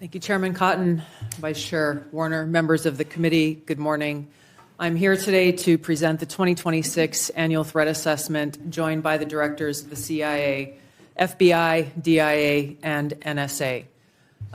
Thank you, Chairman Cotton, Vice Chair Warner, members of the committee, good morning. I'm here today to present the 2026 Annual Threat Assessment, joined by the directors of the CIA, FBI, DIA, and NSA.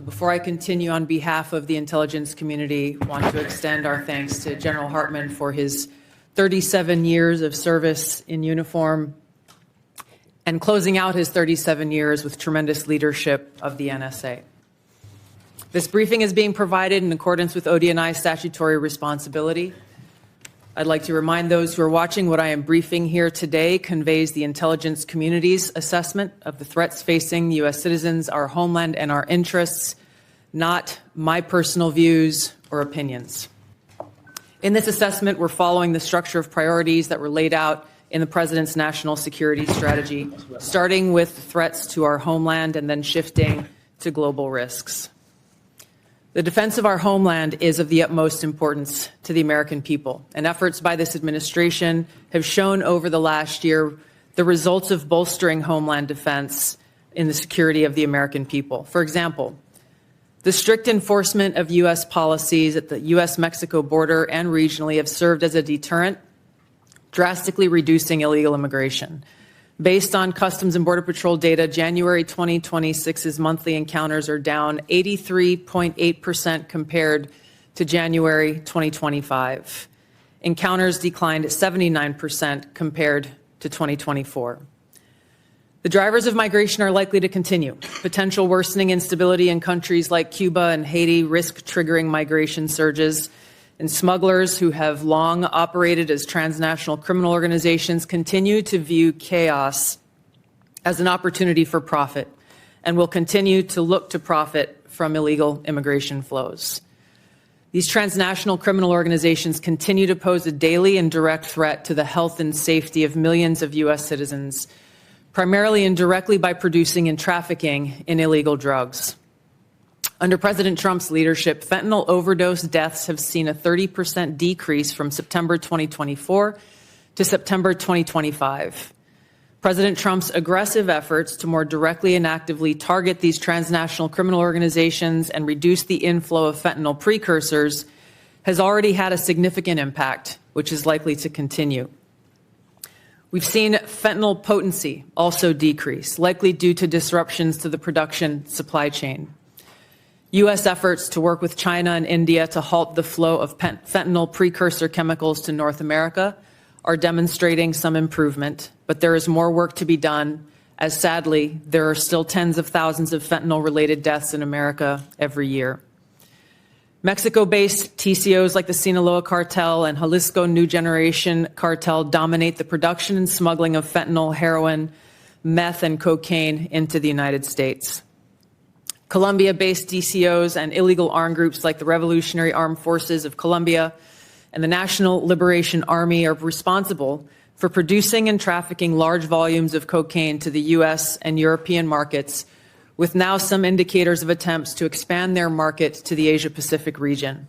Before I continue, on behalf of the intelligence community, I want to extend our thanks to General Hartman for his 37 years of service in uniform and closing out his 37 years with tremendous leadership of the NSA. This briefing is being provided in accordance with ODNI's statutory responsibility. I'd like to remind those who are watching what I am briefing here today conveys the intelligence community's assessment of the threats facing U.S. citizens, our homeland, and our interests, not my personal views or opinions. In this assessment, we're following the structure of priorities that were laid out in the President's national security strategy, starting with threats to our homeland and then shifting to global risks. The defense of our homeland is of the utmost importance to the American people, and efforts by this administration have shown over the last year the results of bolstering homeland defense in the security of the American people. For example, the strict enforcement of U.S. policies at the U.S.-Mexico border and regionally have served as a deterrent, drastically reducing illegal immigration. Based on Customs and Border Patrol data, January 2026's monthly encounters are down 83.8% compared to January 2025. Encounters declined 79% compared to 2024. The drivers of migration are likely to continue. Potential worsening instability in countries like Cuba and Haiti risk triggering migration surges, and smugglers who have long operated as transnational criminal organizations continue to view chaos as an opportunity for profit and will continue to look to profit from illegal immigration flows. These transnational criminal organizations continue to pose a daily and direct threat to the health and safety of millions of U.S. citizens, primarily and directly by producing and trafficking in illegal drugs. Under President Trump's leadership, fentanyl overdose deaths have seen a 30% decrease from September 2024 to September 2025. President Trump's aggressive efforts to more directly and actively target these transnational criminal organizations and reduce the inflow of fentanyl precursors has already had a significant impact, which is likely to continue. We've seen fentanyl potency also decrease, likely due to disruptions to the production supply chain. U.S. efforts to work with China and India to halt the flow of fentanyl precursor chemicals to North America are demonstrating some improvement, but there is more work to be done, as sadly, there are still tens of thousands of fentanyl-related deaths in America every year. Mexico-based TCOs like the Sinaloa Cartel and Jalisco New Generation Cartel dominate the production and smuggling of fentanyl, heroin, meth, and cocaine into the United States. Colombia-based DCOs and illegal armed groups like the Revolutionary Armed Forces of Colombia and the National Liberation Army are responsible for producing and trafficking large volumes of cocaine to the U.S. and European markets, with now some indicators of attempts to expand their market to the Asia-Pacific region.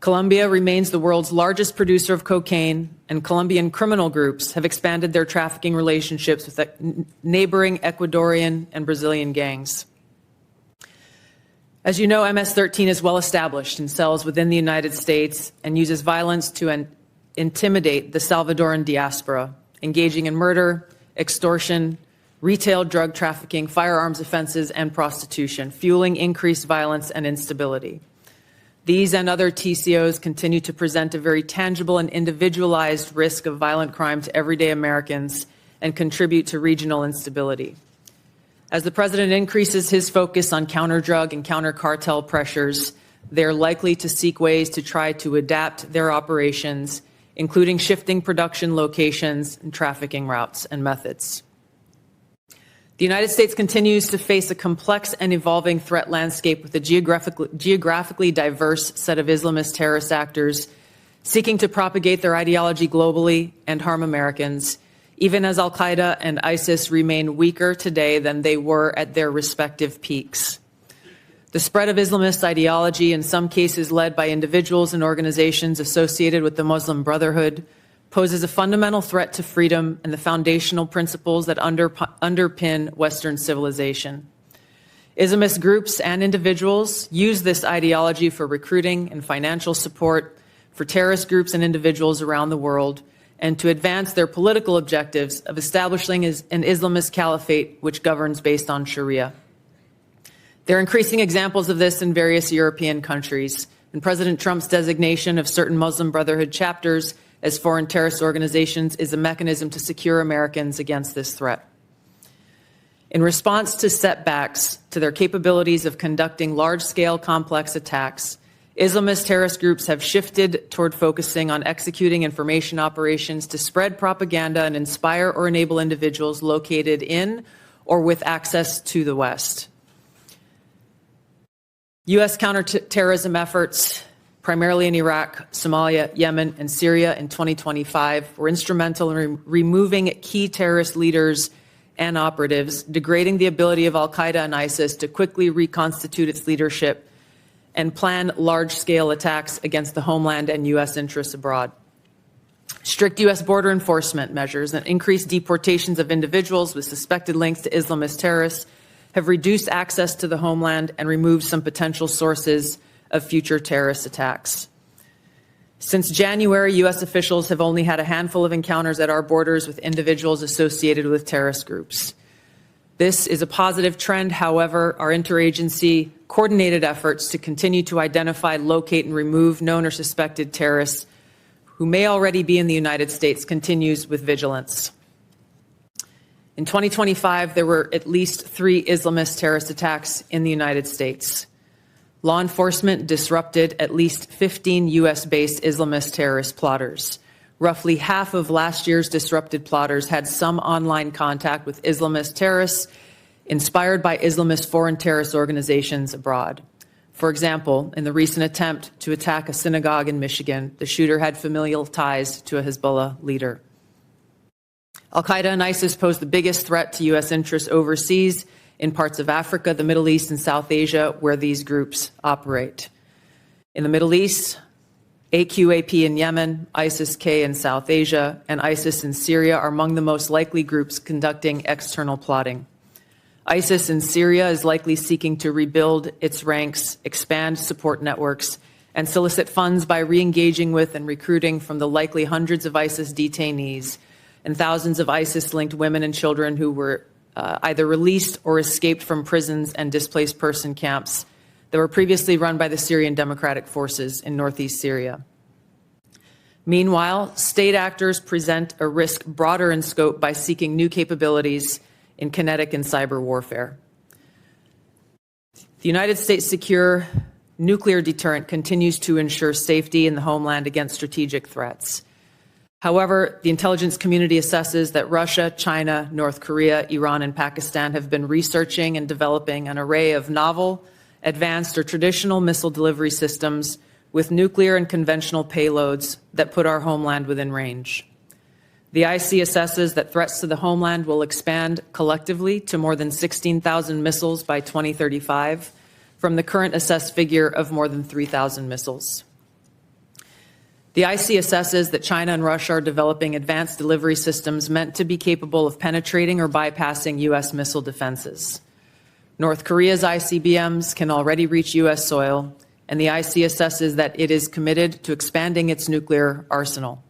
Colombia remains the world's largest producer of cocaine, and Colombian criminal groups have expanded their trafficking relationships with neighboring Ecuadorian and Brazilian gangs. As you know, MS-13 is well established in cells within the United States and uses violence to intimidate the Salvadoran diaspora, engaging in murder, extortion, retail drug trafficking, firearms offenses, and prostitution, fueling increased violence and instability. These and other TCOs continue to present a very tangible and individualized risk of violent crime to everyday Americans and contribute to regional instability. As the President increases his focus on counter-drug and counter-cartel pressures, they are likely to seek ways to try to adapt their operations, including shifting production locations and trafficking routes and methods. The United States continues to face a complex and evolving threat landscape with a geographically diverse set of Islamist terrorist actors seeking to propagate their ideology globally and harm Americans, even as al-Qaeda and ISIS remain weaker today than they were at their respective peaks. The spread of Islamist ideology, in some cases led by individuals and organizations associated with the Muslim Brotherhood, poses a fundamental threat to freedom and the foundational principles that underpin Western civilization. Islamist groups and individuals use this ideology for recruiting and financial support for terrorist groups and individuals around the world, and to advance their political objectives of establishing an Islamist caliphate which governs based on Sharia. There are increasing examples of this in various European countries, and President Trump's designation of certain Muslim Brotherhood chapters as foreign terrorist organizations is a mechanism to secure Americans against this threat. In response to setbacks to their capabilities of conducting large-scale complex attacks, Islamist terrorist groups have shifted toward focusing on executing information operations to spread propaganda and inspire or enable individuals located in or with access to the West. U.S. counterterrorism efforts, primarily in Iraq, Somalia, Yemen, and Syria in 2025, were instrumental in removing key terrorist leaders and operatives, degrading the ability of al-Qaeda and ISIS to quickly reconstitute its leadership and plan large-scale attacks against the homeland and U.S. interests abroad. Strict U.S. border enforcement measures and increased deportations of individuals with suspected links to Islamist terrorists have reduced access to the homeland and removed some potential sources of future terrorist attacks. Since January, U.S. officials have only had a handful of encounters at our borders with individuals associated with terrorist groups. This is a positive trend. However, our interagency coordinated efforts to continue to identify, locate, and remove known or suspected terrorists who may already be in the United States continues with vigilance. In 2025, there were at least 3 Islamist terrorist attacks in the United States. Law enforcement disrupted at least 15 U.S.-based Islamist terrorist plotters. Roughly half of last year's disrupted plotters had some online contact with Islamist terrorists inspired by Islamist foreign terrorist organizations abroad. For example, in the recent attempt to attack a synagogue in Michigan, the shooter had familial ties to a Hezbollah leader. Al-Qaeda and ISIS pose the biggest threat to U.S. interests overseas in parts of Africa, the Middle East, and South Asia, where these groups operate. In the Middle East, AQAP in Yemen, ISIS-K in South Asia, and ISIS in Syria are among the most likely groups conducting external plotting. ISIS in Syria is likely seeking to rebuild its ranks, expand support networks, and solicit funds by re-engaging with and recruiting from the likely hundreds of ISIS detainees and thousands of ISIS-linked women and children who were either released or escaped from prisons and displaced person camps that were previously run by the Syrian Democratic Forces in northeast Syria. Meanwhile, state actors present a risk broader in scope by seeking new capabilities in kinetic and cyber warfare. The United States' secure nuclear deterrent continues to ensure safety in the homeland against strategic threats. However, the intelligence community assesses that Russia, China, North Korea, Iran, and Pakistan have been researching and developing an array of novel, advanced, or traditional missile delivery systems with nuclear and conventional payloads that put our homeland within range. The IC assesses that threats to the homeland will expand collectively to more than 16,000 missiles by 2035, from the current assessed figure of more than 3,000 missiles. The IC assesses that China and Russia are developing advanced delivery systems meant to be capable of penetrating or bypassing U.S. missile defenses. North Korea's ICBMs can already reach U.S. soil, and the IC assesses that it is committed to expanding its nuclear arsenal.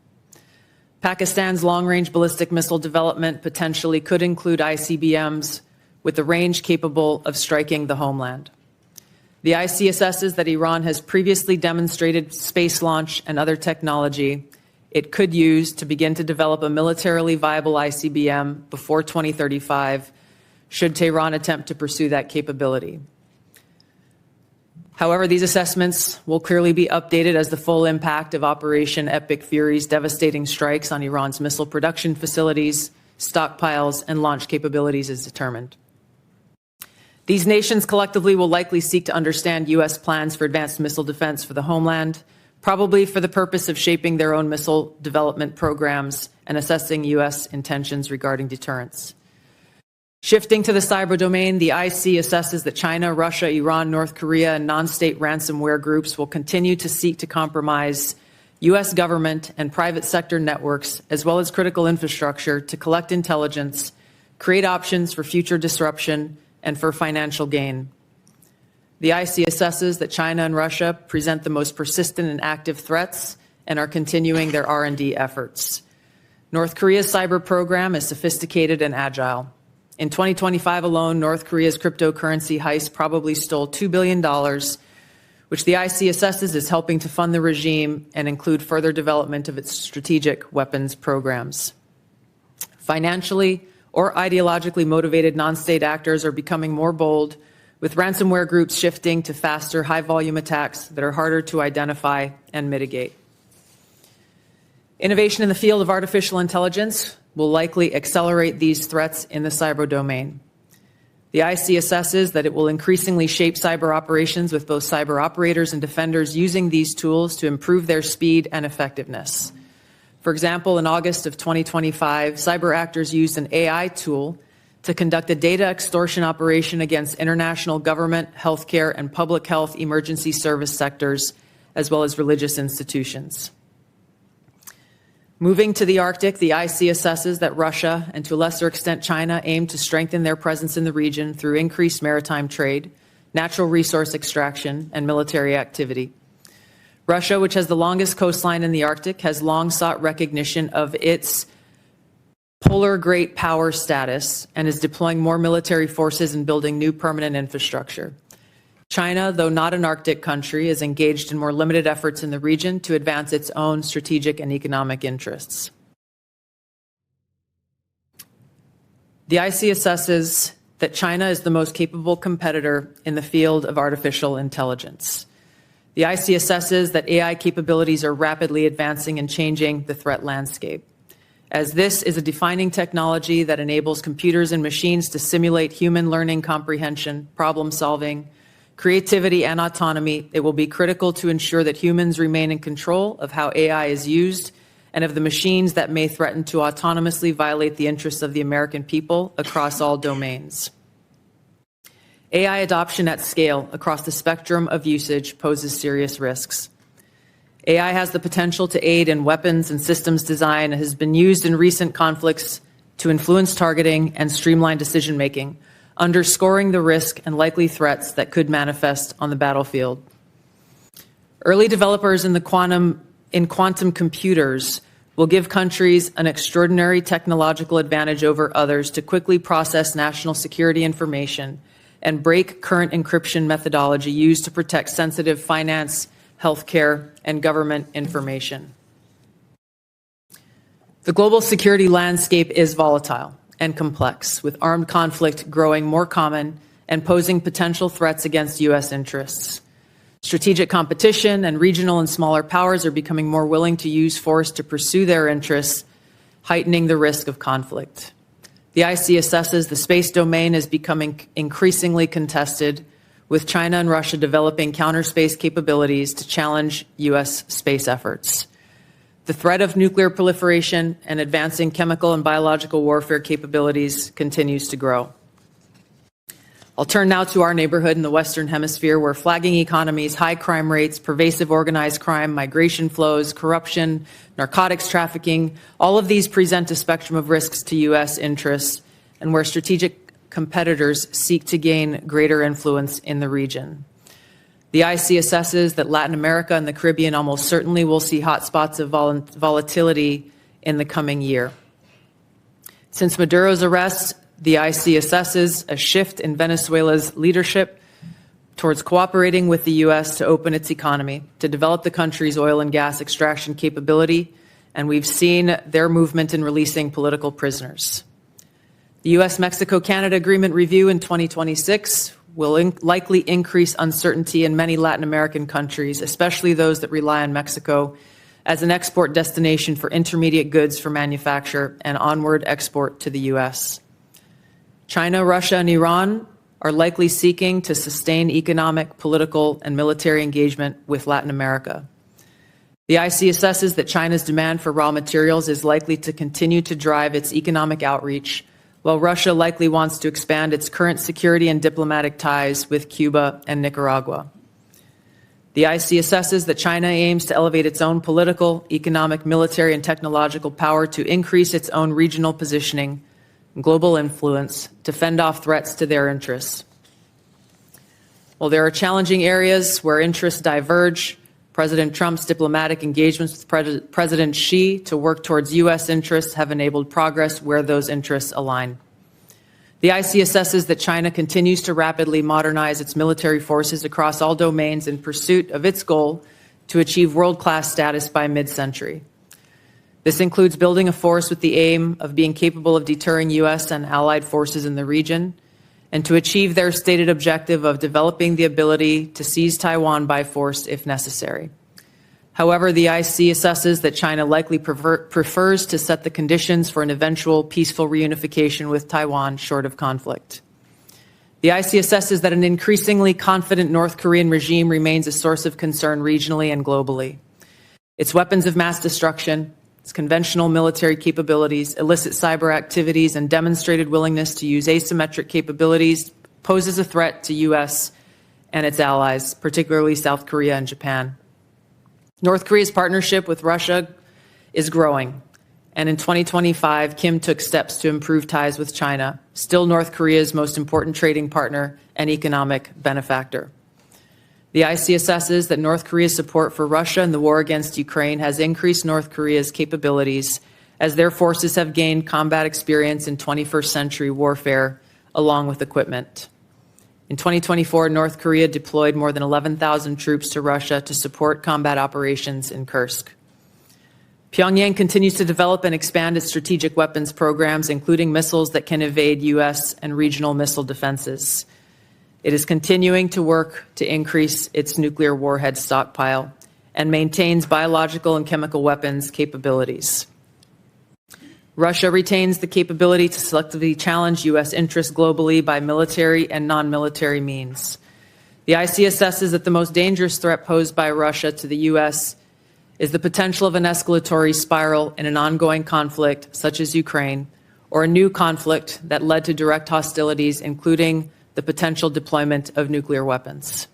Pakistan's long-range ballistic missile development potentially could include ICBMs with the range capable of striking the homeland. The IC assesses that Iran has previously demonstrated space launch and other technology it could use to begin to develop a militarily viable ICBM before 2035, should Tehran attempt to pursue that capability. However, these assessments will clearly be updated as the full impact of Operation Epic Fury's devastating strikes on Iran's missile production facilities, stockpiles, and launch capabilities is determined. These nations collectively will likely seek to understand U.S. plans for advanced missile defense for the homeland, probably for the purpose of shaping their own missile development programs and assessing U.S. intentions regarding deterrence. Shifting to the cyber domain, the IC assesses that China, Russia, Iran, North Korea, and non-state ransomware groups will continue to seek to compromise U.S. government and private sector networks, as well as critical infrastructure, to collect intelligence, create options for future disruption, and for financial gain. The IC assesses that China and Russia present the most persistent and active threats and are continuing their R&D efforts. North Korea's cyber program is sophisticated and agile. In 2025 alone, North Korea's cryptocurrency heist probably stole $2 billion, which the IC assesses is helping to fund the regime and include further development of its strategic weapons programs. Financially or ideologically motivated non-state actors are becoming more bold, with ransomware groups shifting to faster, high-volume attacks that are harder to identify and mitigate. Innovation in the field of artificial intelligence will likely accelerate these threats in the cyber domain. The IC assesses that it will increasingly shape cyber operations with both cyber operators and defenders using these tools to improve their speed and effectiveness. For example, in August of 2025, cyber actors used an AI tool to conduct a data extortion operation against international government, healthcare, and public health emergency service sectors, as well as religious institutions. Moving to the Arctic, the IC assesses that Russia, and to a lesser extent China, aim to strengthen their presence in the region through increased maritime trade, natural resource extraction, and military activity. Russia, which has the longest coastline in the Arctic, has long sought recognition of its polar great power status and is deploying more military forces and building new permanent infrastructure. China, though not an Arctic country, is engaged in more limited efforts in the region to advance its own strategic and economic interests. The IC assesses that China is the most capable competitor in the field of artificial intelligence. The IC assesses that AI capabilities are rapidly advancing and changing the threat landscape. As this is a defining technology that enables computers and machines to simulate human learning comprehension, problem solving, creativity, and autonomy, it will be critical to ensure that humans remain in control of how AI is used and of the machines that may threaten to autonomously violate the interests of the American people across all domains. AI adoption at scale across the spectrum of usage poses serious risks. AI has the potential to aid in weapons and systems design and has been used in recent conflicts to influence targeting and streamline decision-making, underscoring the risk and likely threats that could manifest on the battlefield. Early developers in quantum computers will give countries an extraordinary technological advantage over others to quickly process national security information and break current encryption methodology used to protect sensitive finance, healthcare, and government information. The global security landscape is volatile and complex, with armed conflict growing more common and posing potential threats against U.S. interests. Strategic competition and regional and smaller powers are becoming more willing to use force to pursue their interests, heightening the risk of conflict. The IC assesses the space domain is becoming increasingly contested, with China and Russia developing counter-space capabilities to challenge U.S. space efforts. The threat of nuclear proliferation and advancing chemical and biological warfare capabilities continues to grow. I'll turn now to our neighborhood in the Western Hemisphere, where flagging economies, high crime rates, pervasive organized crime, migration flows, corruption, narcotics trafficking, all of these present a spectrum of risks to U.S. interests, and where strategic competitors seek to gain greater influence in the region. The IC assesses that Latin America and the Caribbean almost certainly will see hotspots of volatility in the coming year. Since Maduro's arrest, the IC assesses a shift in Venezuela's leadership towards cooperating with the U.S. to open its economy, to develop the country's oil and gas extraction capability, and we've seen their movement in releasing political prisoners. The U.S.-Mexico-Canada Agreement review in 2026 will likely increase uncertainty in many Latin American countries, especially those that rely on Mexico as an export destination for intermediate goods for manufacture and onward export to the U.S. China, Russia, and Iran are likely seeking to sustain economic, political, and military engagement with Latin America. The IC assesses that China's demand for raw materials is likely to continue to drive its economic outreach, while Russia likely wants to expand its current security and diplomatic ties with Cuba and Nicaragua. The IC assesses that China aims to elevate its own political, economic, military, and technological power to increase its own regional positioning, and global influence to fend off threats to their interests. While there are challenging areas where interests diverge, President Trump's diplomatic engagements with President Xi to work towards U.S. interests have enabled progress where those interests align. The IC assesses that China continues to rapidly modernize its military forces across all domains in pursuit of its goal to achieve world-class status by mid-century. This includes building a force with the aim of being capable of deterring U.S. and allied forces in the region, and to achieve their stated objective of developing the ability to seize Taiwan by force if necessary. However, the IC assesses that China likely prefers to set the conditions for an eventual peaceful reunification with Taiwan short of conflict. The IC assesses that an increasingly confident North Korean regime remains a source of concern regionally and globally. Its weapons of mass destruction, its conventional military capabilities, illicit cyber activities, and demonstrated willingness to use asymmetric capabilities poses a threat to U.S. and its allies, particularly South Korea and Japan. North Korea's partnership with Russia is growing, and in 2025, Kim took steps to improve ties with China, still North Korea's most important trading partner and economic benefactor. The IC assesses that North Korea's support for Russia in the war against Ukraine has increased North Korea's capabilities as their forces have gained combat experience in 21st century warfare, along with equipment. In 2024, North Korea deployed more than 11,000 troops to Russia to support combat operations in Kursk. Pyongyang continues to develop and expand its strategic weapons programs, including missiles that can evade U.S. and regional missile defenses. It is continuing to work to increase its nuclear warhead stockpile and maintains biological and chemical weapons capabilities. Russia retains the capability to selectively challenge U.S. interests globally by military and non-military means. The IC assesses that the most dangerous threat posed by Russia to the U.S. is the potential of an escalatory spiral in an ongoing conflict, such as Ukraine, or a new conflict that led to direct hostilities, including the potential deployment of nuclear weapons.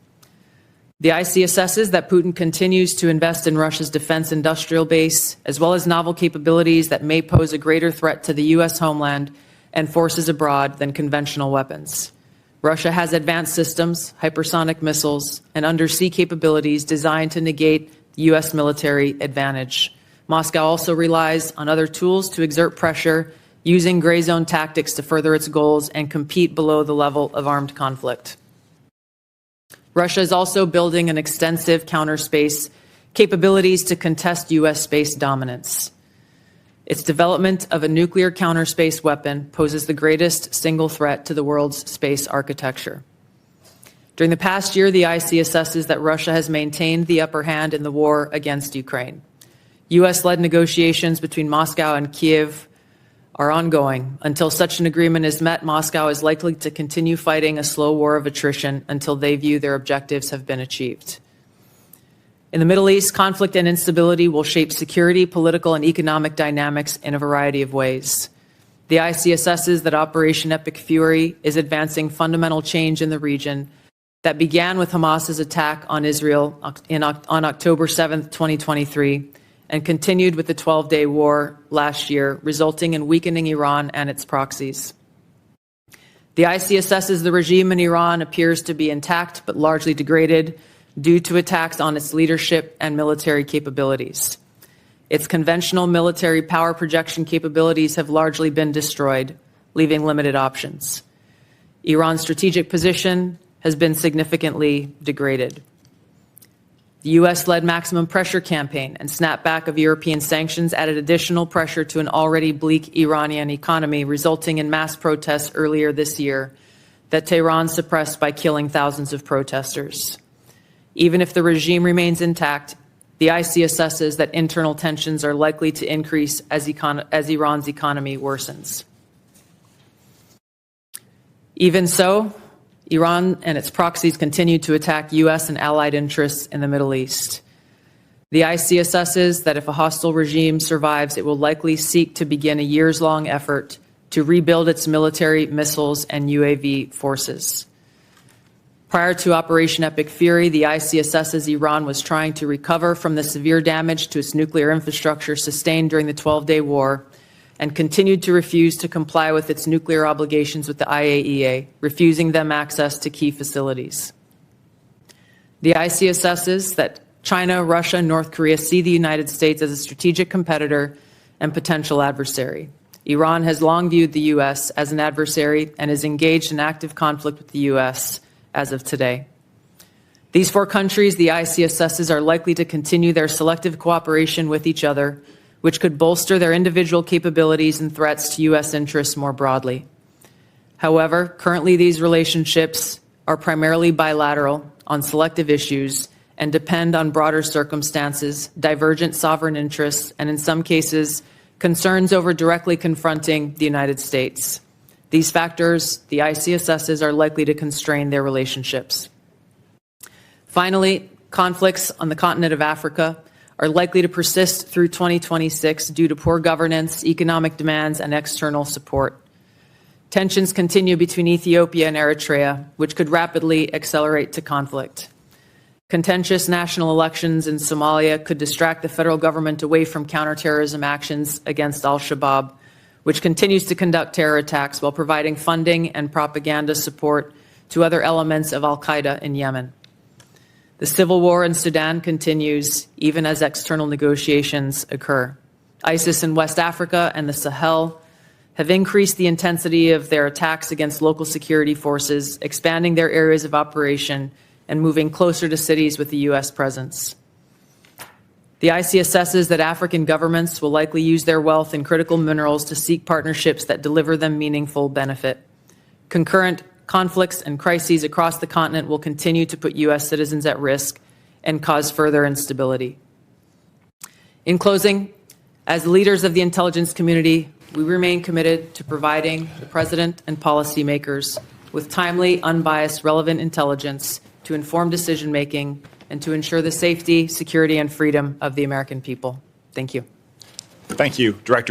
The IC assesses that Putin continues to invest in Russia's defense industrial base, as well as novel capabilities that may pose a greater threat to the U.S. homeland and forces abroad than conventional weapons. Russia has advanced systems, hypersonic missiles, and undersea capabilities designed to negate the U.S. military advantage. Moscow also relies on other tools to exert pressure, using gray zone tactics to further its goals and compete below the level of armed conflict. Russia is also building an extensive counterspace capabilities to contest U.S. space dominance. Its development of a nuclear counterspace weapon poses the greatest single threat to the world's space architecture. During the past year, the IC assesses that Russia has maintained the upper hand in the war against Ukraine. U.S.-led negotiations between Moscow and Kiev are ongoing. Until such an agreement is met, Moscow is likely to continue fighting a slow war of attrition until they view their objectives have been achieved. In the Middle East, conflict and instability will shape security, political, and economic dynamics in a variety of ways. The IC assesses that Operation Epic Fury is advancing fundamental change in the region that began with Hamas's attack on Israel on October 7, 2023, and continued with the 12-day war last year, resulting in weakening Iran and its proxies. The IC assesses the regime in Iran appears to be intact but largely degraded due to attacks on its leadership and military capabilities. Its conventional military power projection capabilities have largely been destroyed, leaving limited options. Iran's strategic position has been significantly degraded. The U.S.-led maximum pressure campaign and snapback of European sanctions added additional pressure to an already bleak Iranian economy, resulting in mass protests earlier this year that Tehran suppressed by killing thousands of protesters. Even if the regime remains intact, the IC assesses that internal tensions are likely to increase as Iran's economy worsens. Even so, Iran and its proxies continue to attack U.S. and allied interests in the Middle East. The IC assesses that if a hostile regime survives, it will likely seek to begin a years-long effort to rebuild its military, missiles, and UAV forces. Prior to Operation Epic Fury, the IC assesses Iran was trying to recover from the severe damage to its nuclear infrastructure sustained during the 12-day war and continued to refuse to comply with its nuclear obligations with the IAEA, refusing them access to key facilities. The IC assesses that China, Russia, and North Korea see the United States as a strategic competitor and potential adversary. Iran has long viewed the U.S. as an adversary and is engaged in active conflict with the U.S. as of today. These four countries, the IC assesses, are likely to continue their selective cooperation with each other, which could bolster their individual capabilities and threats to U.S. interests more broadly. However, currently these relationships are primarily bilateral on selective issues and depend on broader circumstances, divergent sovereign interests, and in some cases, concerns over directly confronting the United States. These factors, the IC assesses, are likely to constrain their relationships. Finally, conflicts on the continent of Africa are likely to persist through 2026 due to poor governance, economic demands, and external support. Tensions continue between Ethiopia and Eritrea, which could rapidly accelerate to conflict. Contentious national elections in Somalia could distract the federal government away from counterterrorism actions against al-Shabaab, which continues to conduct terror attacks while providing funding and propaganda support to other elements of al-Qaeda in Yemen. The civil war in Sudan continues even as external negotiations occur. ISIS in West Africa and the Sahel have increased the intensity of their attacks against local security forces, expanding their areas of operation and moving closer to cities with a U.S. presence. The IC assesses that African governments will likely use their wealth in critical minerals to seek partnerships that deliver them meaningful benefit. Concurrent conflicts and crises across the continent will continue to put U.S. citizens at risk and cause further instability. In closing, as leaders of the intelligence community, we remain committed to providing the President and policymakers with timely, unbiased, relevant intelligence to inform decision-making and to ensure the safety, security, and freedom of the American people. Thank you. Thank you, Director.